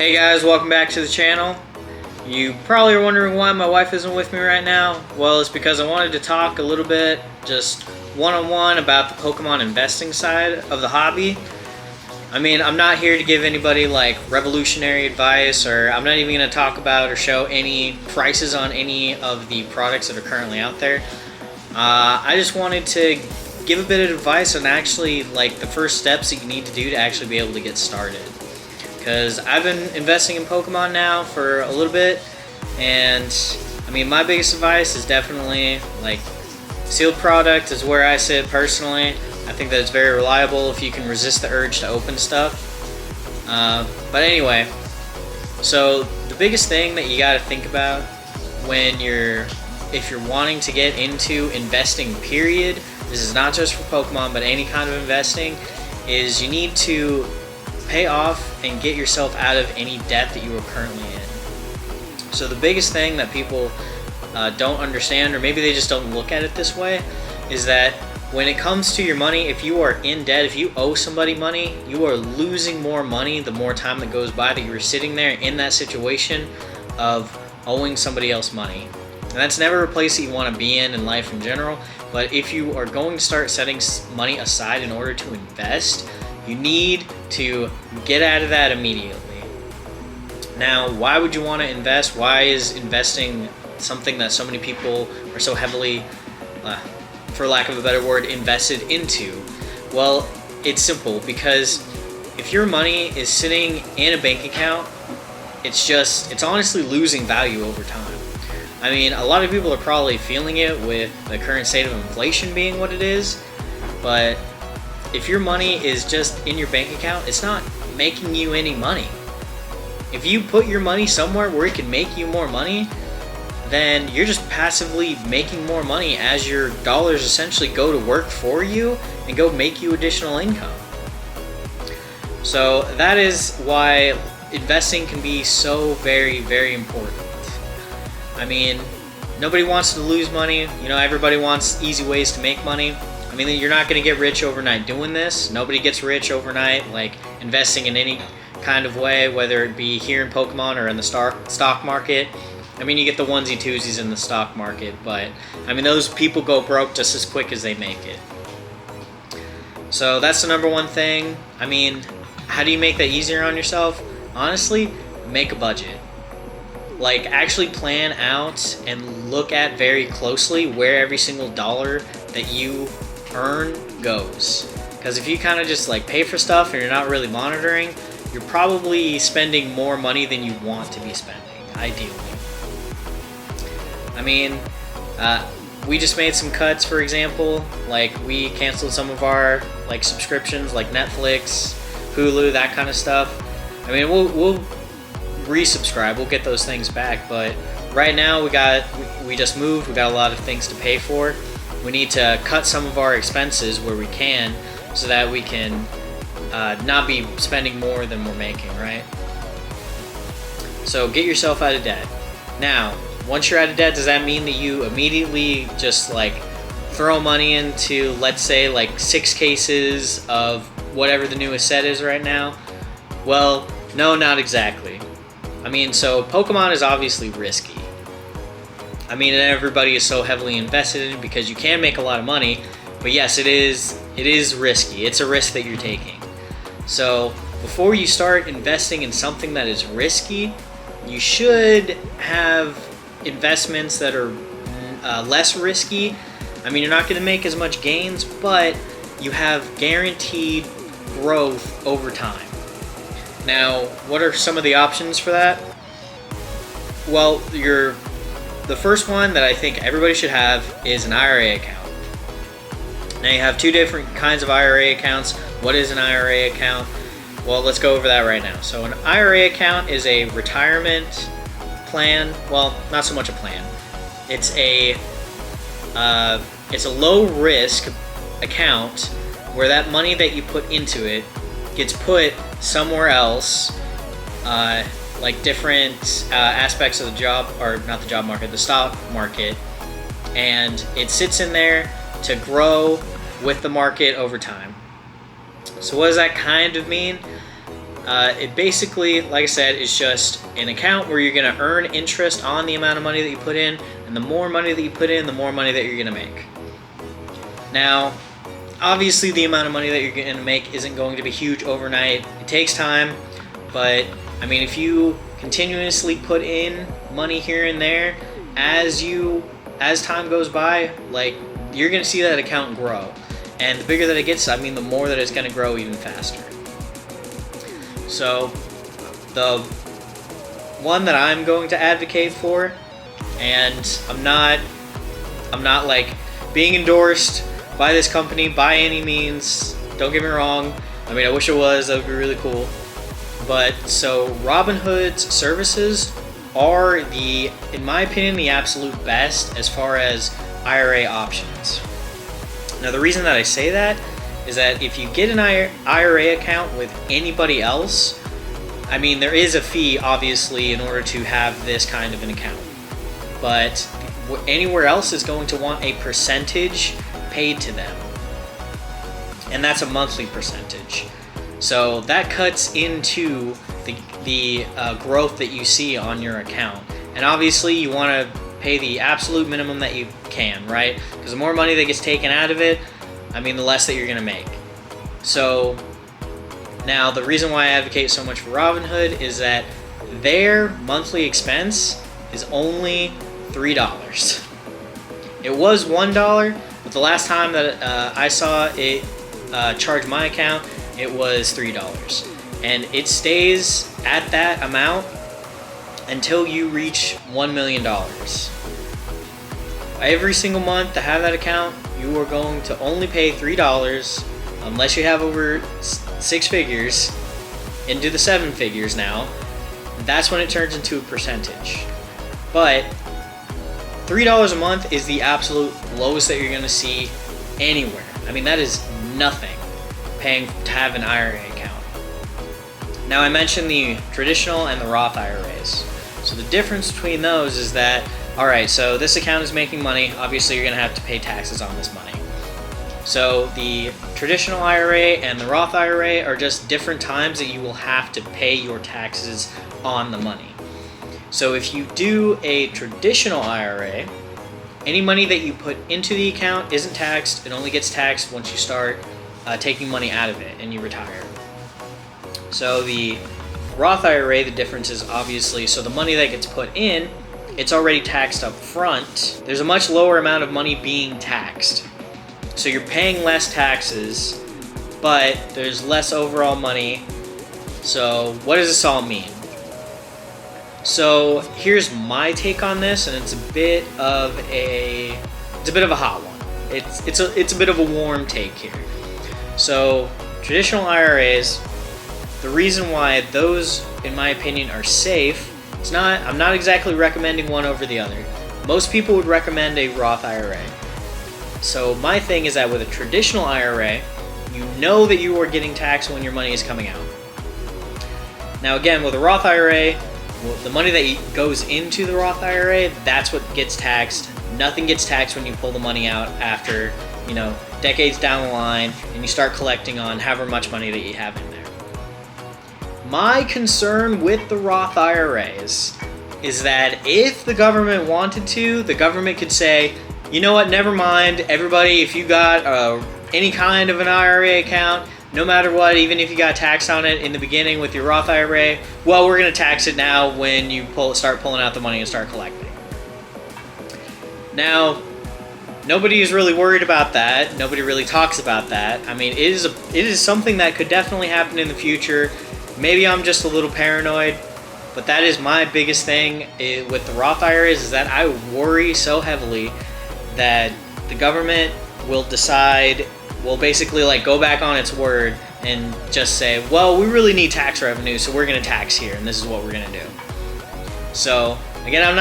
Hey guys, welcome back to the channel. You probably are wondering why my wife isn't with me right now. Well, it's because I wanted to talk a little bit, just one-on-one, about the Pokemon investing side of the hobby. I mean, I'm not here to give anybody like revolutionary advice, or I'm not even going to talk about or show any prices on any of the products that are currently out there. I just wanted to give a bit of advice on actually like the first steps that you need to do to actually be able to get started. Because I've been investing in Pokemon now for a little bit, and I mean, my biggest advice is definitely like sealed product is where I sit personally. I think that it's very reliable if you can resist the urge to open stuff. But anyway, so the biggest thing that you got to think about if you're wanting to get into investing period, this is not just for Pokemon but any kind of investing, is you need to pay off and get yourself out of any debt that you are currently in. So the biggest thing that people don't understand, or maybe they just don't look at it this way, is that when it comes to your money, if you are in debt, if you owe somebody money, you are losing more money the more time that goes by that you're sitting there in that situation of owing somebody else money. And that's never a place that you want to be in life in general. But if you are going to start setting money aside in order to invest, you need to get out of that immediately. Now, why would you want to invest? Why is investing something that so many people are so heavily, for lack of a better word, invested into? Well, it's simple, because if your money is sitting in a bank account, it's honestly losing value over time. I mean, a lot of people are probably feeling it with the current state of inflation being what it is, but if your money is just in your bank account, it's not making you any money. If you put your money somewhere where it can make you more money, then you're just passively making more money as your dollars essentially go to work for you and go make you additional income. So that is why investing can be so very, very important. I mean, nobody wants to lose money. You know, everybody wants easy ways to make money. I mean, you're not going to get rich overnight doing this. Nobody gets rich overnight, like investing in any kind of way, whether it be here in Pokemon or in the stock market. I mean, you get the onesie twosies in the stock market, but I mean, those people go broke just as quick as they make it. So that's the number one thing. I mean, how do you make that easier on yourself? Honestly, make a budget. Like, actually plan out and look at very closely where every single dollar that you earn goes. Because if you kind of just like pay for stuff and you're not really monitoring, you're probably spending more money than you want to be spending, ideally. I mean, we just made some cuts, for example. Like, we canceled some of our like subscriptions, like Netflix, Hulu, that kind of stuff. I mean, we'll resubscribe, we'll get those things back, but right now we just moved, we got a lot of things to pay for. We need to cut some of our expenses where we can, so that we can not be spending more than we're making, right? So get yourself out of debt. Now, once you're out of debt, does that mean that you immediately just like throw money into, let's say, like 6 cases of whatever the newest set is right now? Well, no, not exactly. I mean, so Pokemon is obviously risky. I mean, and everybody is so heavily invested in it because you can make a lot of money, but yes, it is risky. It's a risk that you're taking. So before you start investing in something that is risky, you should have investments that are less risky. I mean, you're not going to make as much gains, but you have guaranteed growth over time. Now, what are some of the options for that? Well, the first one that I think everybody should have is an IRA account. Now, you have 2 different kinds of IRA accounts. What is an IRA account? Well, let's go over that right now. So an IRA account is a retirement plan. Well, not so much a plan. It's a low risk account where that money that you put into it gets put somewhere else, like different aspects of the job, or not the job market, the stock market, and it sits in there to grow with the market over time. So what does that kind of mean? It basically, like I said, is just an account where you're going to earn interest on the amount of money that you put in, and the more money that you put in, the more money that you're going to make. Now, obviously the amount of money that you're going to make isn't going to be huge overnight. It takes time, but I mean, if you continuously put in money here and there, as time goes by, like, you're going to see that account grow. And the bigger that it gets, I mean, the more that it's going to grow even faster. So the one that I'm going to advocate for, and I'm not like being endorsed by this company by any means, don't get me wrong. I mean, I wish it was, that would be really cool. But so Robinhood's services are in my opinion, the absolute best as far as IRA options. Now, the reason that I say that is that if you get an IRA account with anybody else, I mean, there is a fee, obviously, in order to have this kind of an account. But anywhere else is going to want a percentage paid to them. And that's a monthly percentage. So that cuts into the growth that you see on your account. And obviously, you want to pay the absolute minimum that you can, right? Because the more money that gets taken out of it, I mean, the less that you're going to make. So now the reason why I advocate so much for Robinhood is that their monthly expense is only $3. It was $1, but the last time that I saw it charge my account, it was $3. And it stays at that amount until you reach $1 million. Every single month to have that account, you are going to only pay $3 unless you have over 6 figures into the 7 figures now. That's when it turns into a percentage. But $3 a month is the absolute lowest that you're going to see anywhere. I mean, that is nothing paying to have an IRA account. Now, I mentioned the traditional and the Roth IRAs. So the difference between those is that, all right, so this account is making money. Obviously, you're going to have to pay taxes on this money. So the traditional IRA and the Roth IRA are just different times that you will have to pay your taxes on the money. So if you do a traditional IRA, any money that you put into the account isn't taxed. It only gets taxed once you start taking money out of it and you retire. So the Roth IRA, the difference is obviously, so the money that gets put in, it's already taxed up front. There's a much lower amount of money being taxed. So you're paying less taxes, but there's less overall money. So what does this all mean? So here's my take on this, and it's a bit of a hot one. It's a bit of a warm take here. So traditional IRAs, the reason why those, in my opinion, are safe, I'm not exactly recommending one over the other. Most people would recommend a Roth IRA. So my thing is that with a traditional IRA, you know that you are getting taxed when your money is coming out. Now again, with a Roth IRA, the money that goes into the Roth IRA, that's what gets taxed. Nothing gets taxed when you pull the money out after, decades down the line, and you start collecting on however much money that you have in there. My concern with the Roth IRAs is that if the government wanted to, the government could say, you know what, never mind, everybody, if you got any kind of an IRA account, no matter what, even if you got taxed on it in the beginning with your Roth IRA, well, we're going to tax it now when you start pulling out the money and start collecting. Now, nobody is really worried about that. Nobody really talks about that. I mean, it is something that could definitely happen in the future. Maybe I'm just a little paranoid, but that is my biggest thing with the Roth IRAs, is that I worry so heavily that the government will basically go back on its word and just say, well, we really need tax revenue, so we're going to tax here, and this is what we're going to do. So again,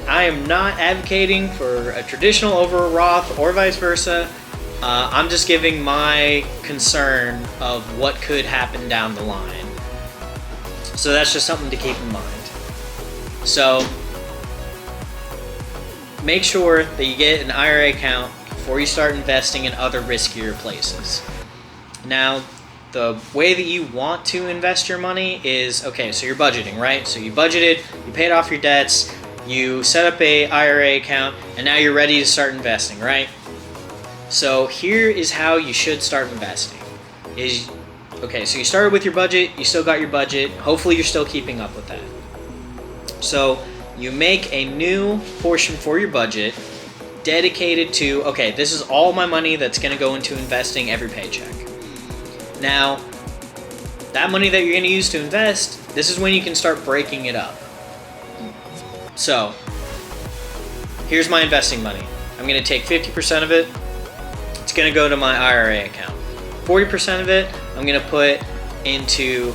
I am not advocating for a traditional over a Roth or vice versa. I'm just giving my concern of what could happen down the line. So that's just something to keep in mind. So make sure that you get an IRA account before you start investing in other riskier places. Now, the way that you want to invest your money is, okay, so you're budgeting, right? So you budgeted, you paid off your debts, you set up a IRA account, and now you're ready to start investing, right? So here is how you should start investing. Okay, so you started with your budget, you still got your budget, hopefully you're still keeping up with that. So you make a new portion for your budget dedicated to, okay, this is all my money that's gonna go into investing every paycheck. Now, that money that you're gonna use to invest, this is when you can start breaking it up. So, here's my investing money. I'm gonna take 50% of it, it's gonna go to my IRA account. 40% of it, I'm gonna put into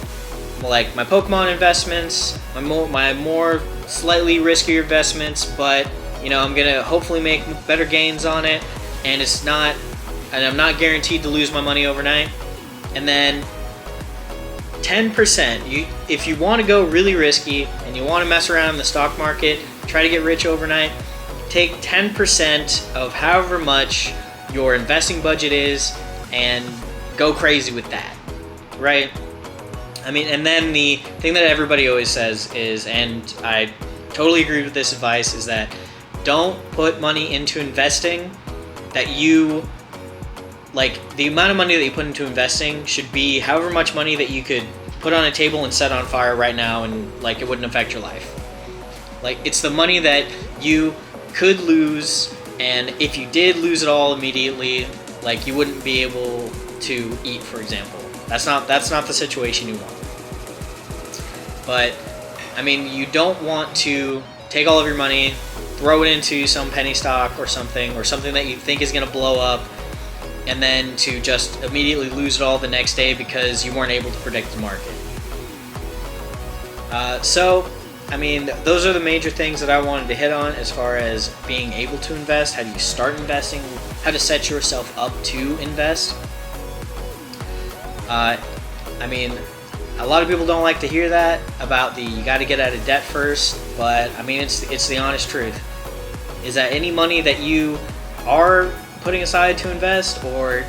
like my Pokemon investments, my more slightly riskier investments, but I'm gonna hopefully make better gains on it, and I'm not guaranteed to lose my money overnight. And then 10%, if you want to go really risky and you want to mess around in the stock market, try to get rich overnight, take 10% of however much your investing budget is and go crazy with that, right? I mean, and then the thing that everybody always says is, and I totally agree with this advice, is that don't put money into investing that the amount of money that you put into investing should be however much money that you could put on a table and set on fire right now, and it wouldn't affect your life. It's the money that you could lose, and if you did lose it all immediately, you wouldn't be able to eat, for example. That's not the situation you want. But I mean, you don't want to take all of your money, throw it into some penny stock or something that you think is going to blow up, and then to just immediately lose it all the next day because you weren't able to predict the market. So, I mean, those are the major things that I wanted to hit on as far as being able to invest. How do you start investing? How to set yourself up to invest? I mean, a lot of people don't like to hear that about you got to get out of debt first, but I mean, it's the honest truth. Is that any money that you are putting aside to invest, or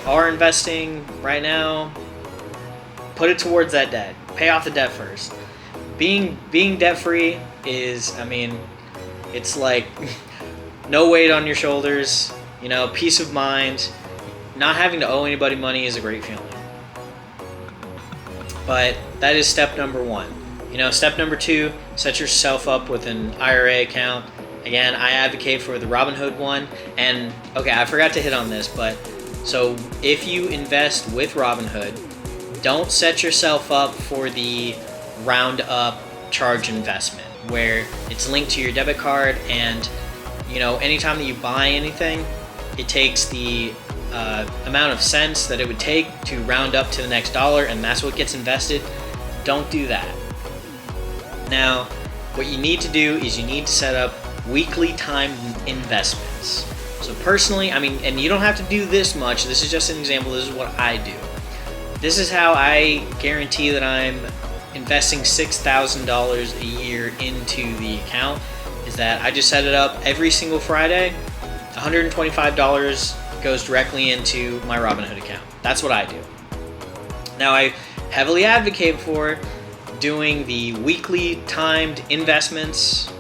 are investing right now, put it towards that debt. Pay off the debt first. Being debt free is, I mean, it's no weight on your shoulders, peace of mind. Not having to owe anybody money is a great feeling. But that is step number one. Step number two, set yourself up with an IRA account. Again, I advocate for the Robinhood one. And okay, I forgot to hit on this, but so if you invest with Robinhood, don't set yourself up for the round up charge investment where it's linked to your debit card, and anytime that you buy anything, it takes the amount of cents that it would take to round up to the next dollar, and that's what gets invested. Don't do that. Now, what you need to do is you need to set up weekly timed investments. So personally, I mean, and you don't have to do this much, this is just an example, this is what I do. This is how I guarantee that I'm investing $6,000 a year into the account, is that I just set it up every single Friday. $125 goes directly into my Robinhood account. That's what I do. Now, I heavily advocate for doing the weekly timed investments.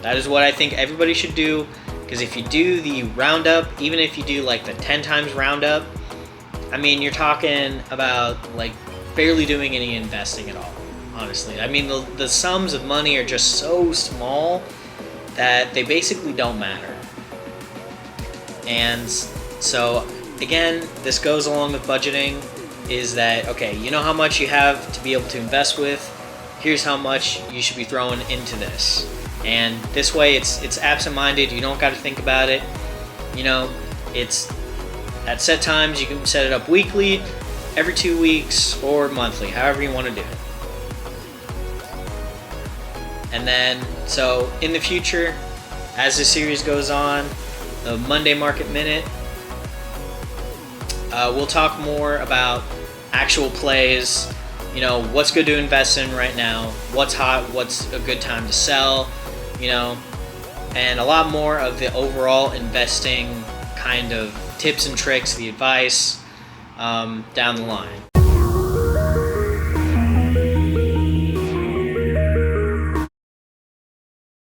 That is what I think everybody should do, because if you do the roundup, even if you do the 10 times roundup, I mean, you're talking about barely doing any investing at all, honestly. I mean, the sums of money are just so small that they basically don't matter. And so, again, this goes along with budgeting, is that, okay, you know how much you have to be able to invest with, here's how much you should be throwing into this. And this way, it's absent-minded, you don't got to think about it. It's at set times, you can set it up weekly, every 2 weeks, or monthly, however you want to do it. And then, so in the future, as this series goes on, the Monday Market Minute, we'll talk more about actual plays, what's good to invest in right now, what's hot, what's a good time to sell, and a lot more of the overall investing kind of tips and tricks, the advice, down the line.